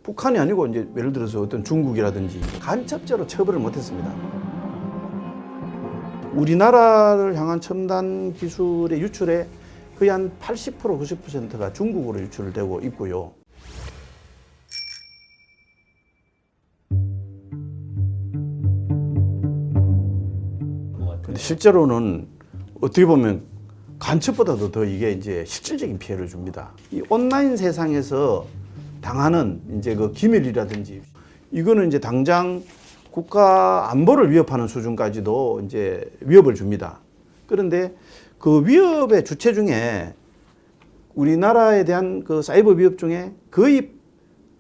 북한이 아니고 이제 예를 들어서 어떤 중국이라든지 간첩죄로 처벌을 못했습니다. 우리나라를 향한 첨단 기술의 유출의 거의 한 80% 90%가 중국으로 유출되고 있고요. 근데 실제로는 어떻게 보면 간첩보다도 더 이게 이제 실질적인 피해를 줍니다. 이 온라인 세상에서 당하는 이제 그 기밀이라든지 이거는 이제 당장 국가 안보를 위협하는 수준까지도 이제 위협을 줍니다. 그런데 그 위협의 주체 중에 우리나라에 대한 그 사이버 위협 중에 거의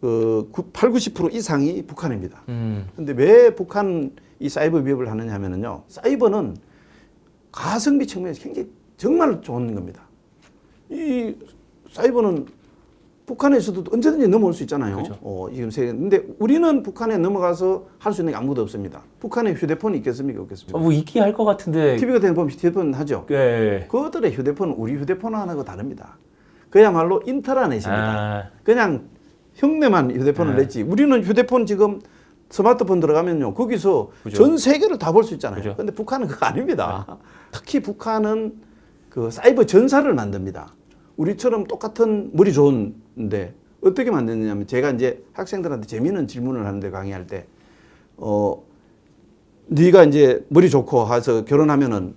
그 8, 90% 이상이 북한입니다. 근데 왜 북한 이 사이버 위협을 하느냐 하면은요. 사이버는 가성비 측면에서 굉장히 정말 좋은 겁니다. 이 사이버는 북한에서도 언제든지 넘어올 수 있잖아요. 그렇죠. 지금 근데 우리는 북한에 넘어가서 할 수 있는 게 아무것도 없습니다. 북한에 휴대폰이 있겠습니까? 없겠습니까? 뭐 있긴 할 것 같은데. TV가 되는 보면 휴대폰 하죠. 네. 그들의 휴대폰은 우리 휴대폰하고 다릅니다. 그야말로 인터넷입니다. 그냥 흉내만 휴대폰을 냈지. 우리는 휴대폰 지금 스마트폰 들어가면요. 거기서 그죠. 전 세계를 다 볼 수 있잖아요. 그죠. 근데 북한은 그거 아닙니다. 특히 북한은 그 사이버 전사를 만듭니다. 우리처럼 똑같은 머리 좋은데 어떻게 만드느냐면 제가 이제 학생들한테 재미있는 질문을 하는데 강의할 때 네가 이제 머리 좋고 해서 결혼하면은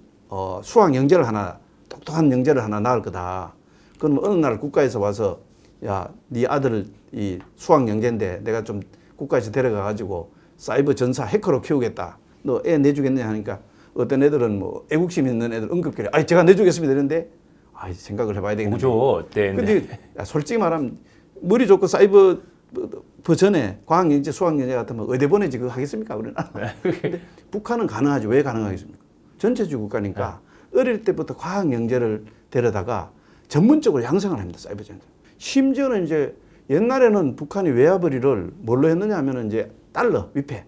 수학 영재를 하나 똑똑한 영재를 하나 낳을 거다. 그럼 어느 날 국가에서 와서 야, 네 아들 이 수학 영재인데 내가 좀 국가에서 데려가 가지고 사이버 전사 해커로 키우겠다. 너 애 내주겠냐 하니까 어떤 애들은 뭐 애국심 있는 애들 응급결에 아 제가 내주겠습니다 이랬는데 아 생각을 해봐야 되겠는데. 그죠. 네. 근데 솔직히 말하면 머리 좋고 사이버 버전에 과학 영재, 수학 영재 같으면 어디 보내지 그거 하겠습니까 우리나라? 근데 북한은 가능하죠. 왜 가능하겠습니까? 전체주의 국가니까 어릴 때부터 과학 영재를 데려다가 전문적으로 양성을 합니다. 사이버 전자. 심지어는 이제 옛날에는 북한이 외화벌이를 뭘로 했느냐 하면은 이제 달러, 위패,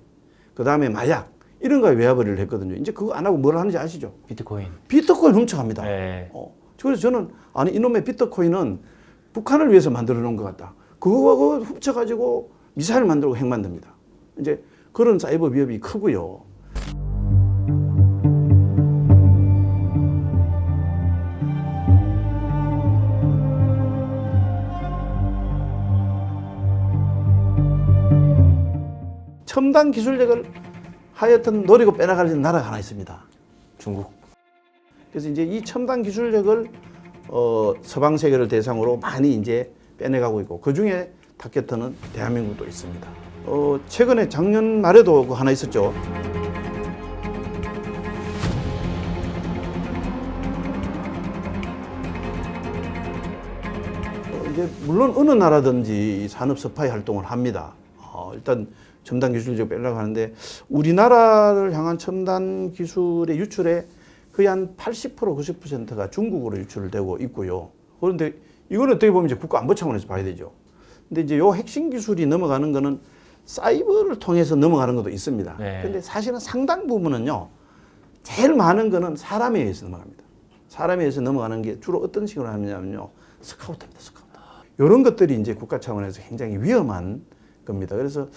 그 다음에 마약 이런 거에 외화벌이를 했거든요. 이제 그거 안 하고 뭘 하는지 아시죠? 비트코인. 비트코인 훔쳐갑니다. 네. 그래서 저는 아니 이놈의 비트코인은 북한을 위해서 만들어 놓은 것 같다. 그거 훔쳐가지고 미사일 만들고 핵 만듭니다. 이제 그런 사이버 위협이 크고요. 첨단 기술력을 하여튼 노리고 빼나가려는 나라가 하나 있습니다. 중국. 그래서 이제 이 첨단 기술력을 서방 세계를 대상으로 많이 이제 빼내가고 있고 그 중에 타겟터는 대한민국도 있습니다. 최근에 작년 말에도 그 하나 있었죠. 이제 물론 어느 나라든지 산업 스파이 활동을 합니다. 일단 첨단 기술력 빼려고 하는데 우리나라를 향한 첨단 기술의 유출에 거의 한 80% 90%가 중국으로 유출되고 있고요. 그런데 이거는 어떻게 보면 이제 국가 안보 차원에서 봐야 되죠. 근데 이제 요 핵심 기술이 넘어가는 거는 사이버를 통해서 넘어가는 것도 있습니다. 네. 근데 사실은 상당 부분은요. 제일 많은 거는 사람에 의해서 넘어갑니다. 사람에 의해서 넘어가는 게 주로 어떤 식으로 하느냐면요. 스카우트입니다. 스카우트. 이런 것들이 이제 국가 차원에서 굉장히 위험한 겁니다. 그래서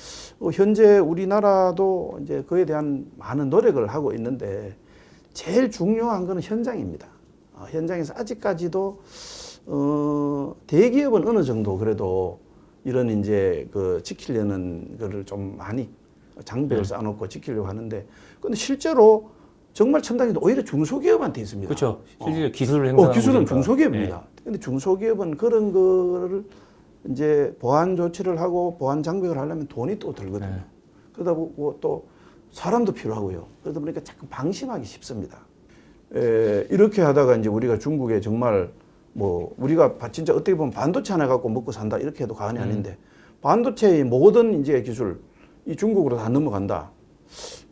현재 우리나라도 이제 그에 대한 많은 노력을 하고 있는데 제일 중요한 거는 현장입니다. 현장에서 아직까지도 대기업은 어느 정도 그래도 이런 이제 그 지키려는 거를 좀 많이 장벽을 쌓아놓고 지키려고 하는데, 근데 실제로 정말 첨단기도 오히려 중소기업한테 있습니다. 그렇죠. 실제 기술을 행사하는 기술은 거니까. 중소기업입니다. 네. 근데 중소기업은 그런 거를 이제 보안 조치를 하고 보안 장벽을 하려면 돈이 또 들거든요. 네. 그러다 보고 또 사람도 필요하고요. 그러다 보니까 자꾸 방심하기 쉽습니다. 이렇게 하다가 이제 우리가 중국에 정말 뭐 우리가 진짜 어떻게 보면 반도체 하나 갖고 먹고 산다 이렇게 해도 과언이 아닌데 반도체의 모든 이제 기술 이 중국으로 다 넘어간다.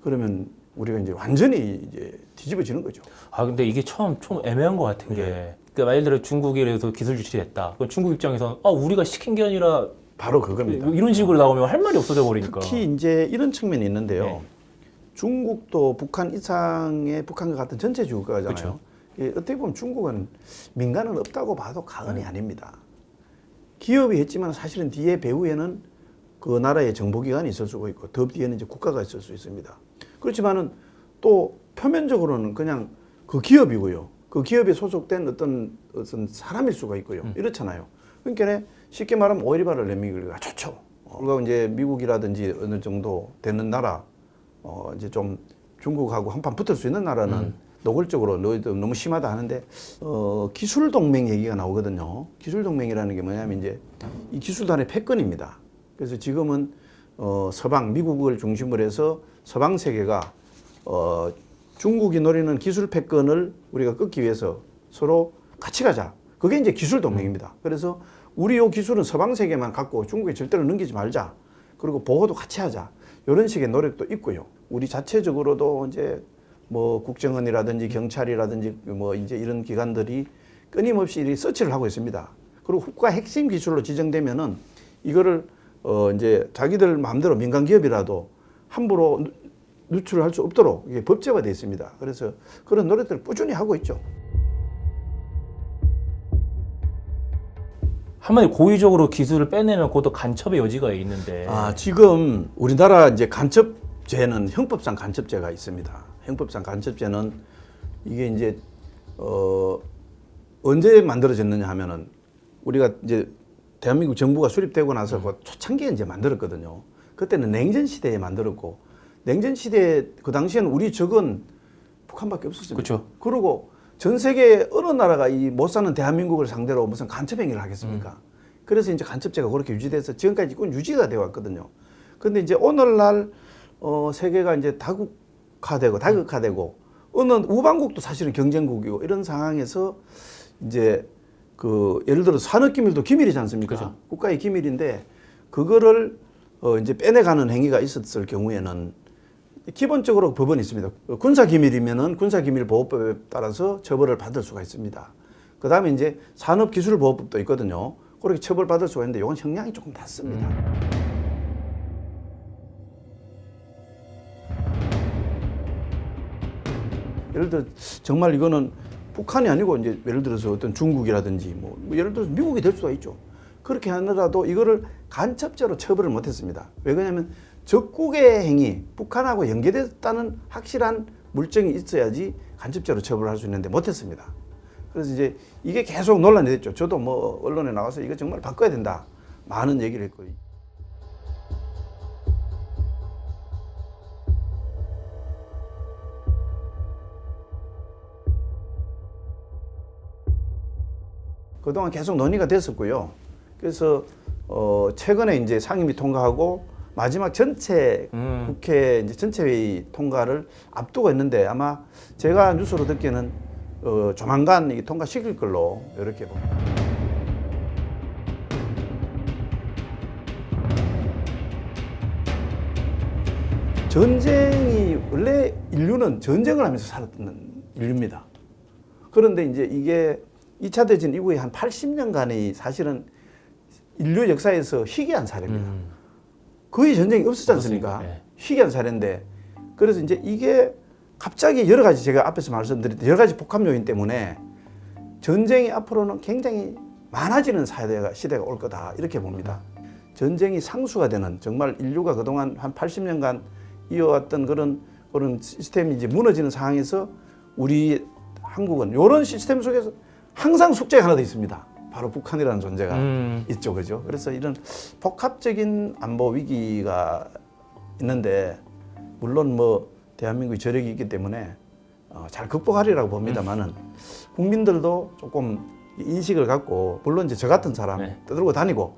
그러면 우리가 이제 완전히 이제 뒤집어지는 거죠. 근데 이게 좀 애매한 것 같은 게, 그러니까 말 그대로 중국이라도 기술 유출이 됐다. 그럼 중국 입장에서는 우리가 시킨 게 아니라 바로 그겁니다. 이런 식으로 나오면 할 말이 없어져 버리니까. 특히 이제 이런 측면이 있는데요. 네. 중국도 북한 이상의 북한과 같은 전체주의 국가잖아요. 그렇죠. 어떻게 보면 중국은 민간은 없다고 봐도 과언이 아닙니다. 기업이 했지만 사실은 뒤에 배후에는 그 나라의 정보기관이 있을 수가 있고 더 뒤에는 이제 국가가 있을 수 있습니다. 그렇지만은 또 표면적으로는 그냥 그 기업이고요. 그 기업에 소속된 어떤 사람일 수가 있고요. 이렇잖아요. 그러니까 쉽게 말하면 오일발을 내밀기가 좋죠. 그리고 이제 미국이라든지 어느 정도 되는 나라, 이제 좀 중국하고 한판 붙을 수 있는 나라는 노골적으로 너희도 너무 심하다 하는데 기술 동맹 얘기가 나오거든요. 기술 동맹이라는 게 뭐냐면 이제 이 기술단의 패권입니다. 그래서 지금은 서방 미국을 중심으로 해서 서방 세계가 중국이 노리는 기술 패권을 우리가 끊기 위해서 서로 같이 가자. 그게 이제 기술 동맹입니다. 그래서 우리 요 기술은 서방 세계만 갖고 중국에 절대로 넘기지 말자. 그리고 보호도 같이 하자. 이런 식의 노력도 있고요. 우리 자체적으로도 이제 뭐 국정원이라든지 경찰이라든지 뭐 이제 이런 기관들이 끊임없이 이 서치를 하고 있습니다. 그리고 국가 핵심 기술로 지정되면은 이거를 이제 자기들 마음대로 민간 기업이라도 함부로 누출을 할 수 없도록 이게 법제화되어 있습니다. 그래서 그런 노력들을 꾸준히 하고 있죠. 한마디 고의적으로 기술을 빼내면 그것도 간첩의 여지가 있는데. 지금 우리나라 이제 간첩죄는 형법상 간첩죄가 있습니다. 형법상 간첩죄는 이게 이제 언제 만들어졌느냐 하면은 우리가 이제 대한민국 정부가 수립되고 나서 그 초창기에 이제 만들었거든요. 그때는 냉전 시대에 만들었고 냉전 시대 그 당시에는 우리 적은 북한밖에 없었습니다. 그렇죠. 그리고 전 세계 어느 나라가 이 못 사는 대한민국을 상대로 무슨 간첩 행위를 하겠습니까? 그래서 이제 간첩죄가 그렇게 유지돼서 지금까지 쭉 유지가 되어 왔거든요. 근데 이제 오늘날 세계가 이제 다극화되고 어느 우방국도 사실은 경쟁국이고 이런 상황에서 이제 그 예를 들어 산업기밀도 기밀이지 않습니까? 그렇죠. 국가의 기밀인데 그거를 이제 빼내가는 행위가 있었을 경우에는 기본적으로 법원이 있습니다. 군사기밀이면은 군사기밀보호법에 따라서 처벌을 받을 수가 있습니다. 그 다음에 이제 산업기술보호법도 있거든요. 그렇게 처벌받을 수가 있는데 이건 형량이 조금 낮습니다. 예를 들어 정말 이거는 북한이 아니고 이제 예를 들어서 어떤 중국이라든지 뭐 예를 들어서 미국이 될 수가 있죠. 그렇게 하더라도 이거를 간첩죄로 처벌을 못했습니다. 왜 그러냐면 적국의 행위, 북한하고 연계됐다는 확실한 물증이 있어야지 간첩죄로 처벌할 수 있는데 못했습니다. 그래서 이제 이게 계속 논란이 됐죠. 저도 뭐 언론에 나와서 이거 정말 바꿔야 된다. 많은 얘기를 했고. 그동안 계속 논의가 됐었고요. 그래서 최근에 이제 상임위 통과하고 마지막 전체 국회 이제 전체 회의 통과를 앞두고 있는데 아마 제가 뉴스로 듣기에는 조만간 이 통과시킬 걸로 이렇게 봅니다. 전쟁이 원래 인류는 전쟁을 하면서 살았던 인류입니다. 그런데 이제 이게 2차 대전 이후에 한 80년간이 사실은 인류 역사에서 희귀한 사례입니다. 거의 전쟁이 없었지 않습니까? 네. 희귀한 사례인데 그래서 이제 이게 갑자기 여러 가지 제가 앞에서 말씀드렸던 여러 가지 복합 요인 때문에 전쟁이 앞으로는 굉장히 많아지는 시대가 올 거다 이렇게 봅니다. 전쟁이 상수가 되는 정말 인류가 그동안 한 80년간 이어왔던 그런 시스템이 이제 무너지는 상황에서 우리 한국은 이런 시스템 속에서 항상 숙제가 하나 더 있습니다. 바로 북한이라는 존재가 있죠, 그죠? 그래서 이런 복합적인 안보 위기가 있는데 물론 뭐 대한민국이 저력이 있기 때문에 잘 극복하리라고 봅니다만은 국민들도 조금 인식을 갖고 물론 이제 저 같은 사람 떠들고 다니고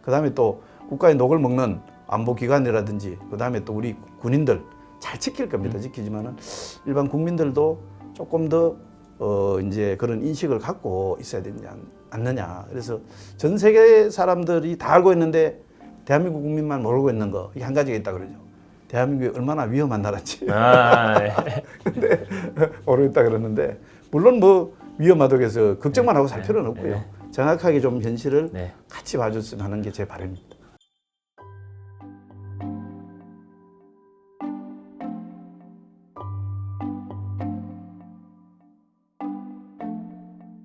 그 다음에 또 국가의 녹을 먹는 안보기관이라든지 그 다음에 또 우리 군인들 잘 지킬 겁니다. 지키지만은 일반 국민들도 조금 더 이제 그런 인식을 갖고 있어야 되지 않느냐. 그래서 전 세계 사람들이 다 알고 있는데 대한민국 국민만 모르고 있는 거 이게 한 가지가 있다 그러죠. 대한민국이 얼마나 위험한 나라인지. 근데 모르겠다 그러는데 물론 뭐 위험하다고 해서 걱정만 하고 살 필요는 없고요. 정확하게 좀 현실을 같이 봐줬으면 하는 게 제 바람입니다.